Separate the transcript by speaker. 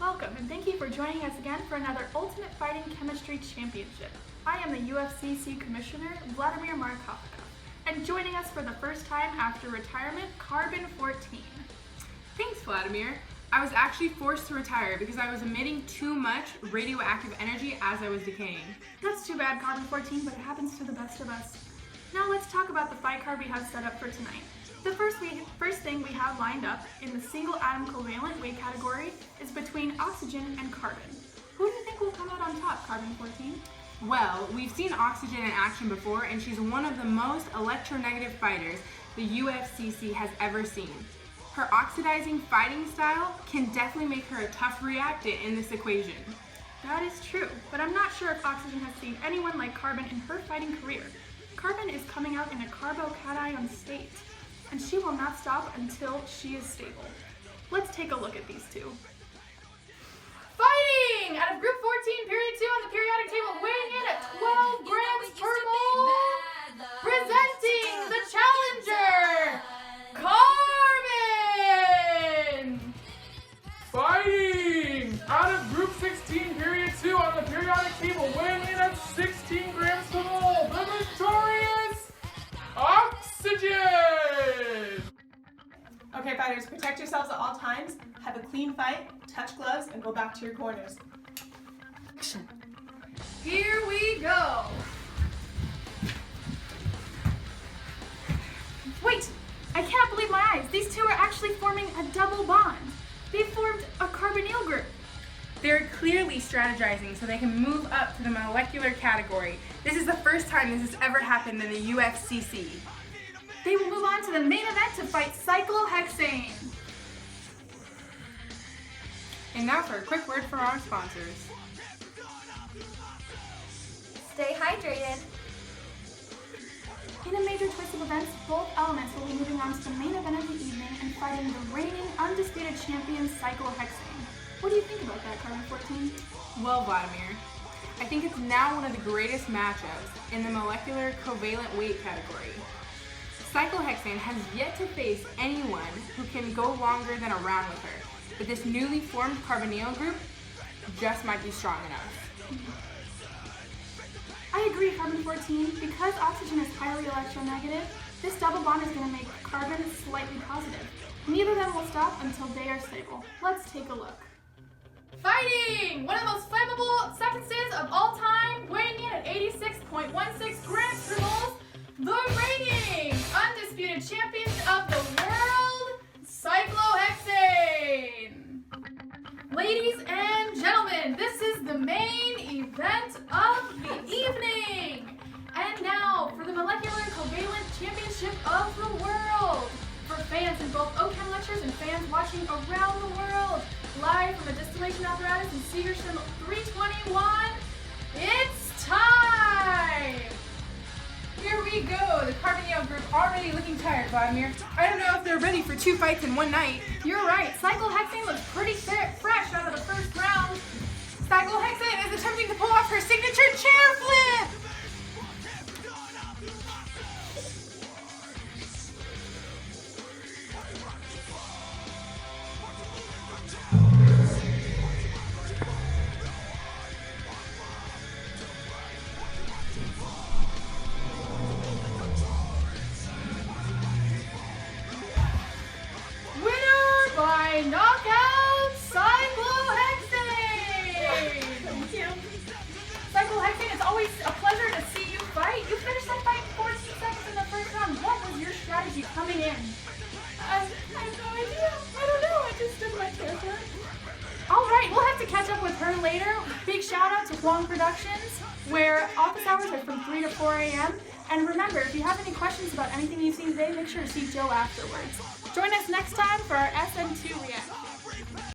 Speaker 1: Welcome, and thank you for joining us again for another Ultimate Fighting Chemistry Championship. I am the UFCC Commissioner, Vladimir Markovka, and joining us for the first time after retirement, Carbon 14.
Speaker 2: Thanks, Vladimir. I was actually forced to retire because I was emitting too much radioactive energy as I was decaying.
Speaker 1: That's too bad, Carbon 14, but it happens to the best of us. Now let's talk about the fight card we have set up for tonight. The first thing we have lined up in the single atom covalent weight category is between oxygen and carbon. Who do you think will come out on top, Carbon 14?
Speaker 2: Well, we've seen Oxygen in action before, and she's one of the most electronegative fighters the UFCC has ever seen. Her oxidizing fighting style can definitely make her a tough reactant in this equation.
Speaker 1: That is true, but I'm not sure if Oxygen has seen anyone like Carbon in her fighting career. Carbon is coming out in a carbocation state, and she will not stop until she is stable. Let's take a look at these two. Fighting! Out of Group 14, Period 2 on the periodic table, weighing in at 12 grams per mole, presenting the challenger, Carbon!
Speaker 3: Fighting! Out of Group 16, Period 2 on the periodic table, weighing in at 16 grams per mole, the victorious Oxygen!
Speaker 4: Okay, fighters, protect yourselves at all times, have a clean fight, touch gloves, and go back to your corners. Action.
Speaker 1: Here we go! Wait! I can't believe my eyes! These two are actually forming a double bond. They formed a carbonyl group.
Speaker 2: They're clearly strategizing so they can move up to the molecular category. This is the first time this has ever happened in the UFCC.
Speaker 1: They will move on to the main event to fight cyclohexane.
Speaker 2: And now for a quick word from our sponsors.
Speaker 5: Stay hydrated.
Speaker 1: In a major twist of events, both elements will be moving on to the main event of the evening and fighting the reigning undisputed champion cyclohexane. What do you think about that, Carbon 14?
Speaker 2: Well, Vladimir, I think it's now one of the greatest matchups in the molecular covalent weight category. Cyclohexane has yet to face anyone who can go longer than a round with her, but this newly formed carbonyl group just might be strong enough.
Speaker 1: I agree, Carbon 14. Because oxygen is highly electronegative, this double bond is going to make carbon slightly positive. Neither of them will stop until they are stable. Let's take a look. Fighting! One of the most flammable substances of all time, weighing in at 86.16 grams per mole, the reigning undisputed champion of the world, cyclohexane! Ladies and gentlemen, this is the main event of the evening! And now for the Molecular Covalent Championship of the World! For fans in both OChem lectures and fans watching around the world, live from the distillation apparatus in Segerstrom 321, it's time!
Speaker 2: Here we go, the carbonyl group already looking tired, Vladimir. I don't know if they're ready for 2 fights in one night.
Speaker 1: You're right, cyclohexane looks pretty fresh out of the first round.
Speaker 2: Cyclohexane is attempting to pull off her signature chair flip!
Speaker 1: By knockout, cyclohexane! Cyclohexane, it's always a pleasure to see you fight. You finished that fight in 14 seconds in the first round. What was your strategy coming in?
Speaker 4: I have no idea. I don't know. I just did my chair flip.
Speaker 1: All right, we'll have to catch up with her later. Big shout out to Huang Productions, where office hours are from 3 to 4 a.m. And remember, if you have any questions about anything you've seen today, make sure to see Joe afterwards. Join us next time for our SM2 reaction.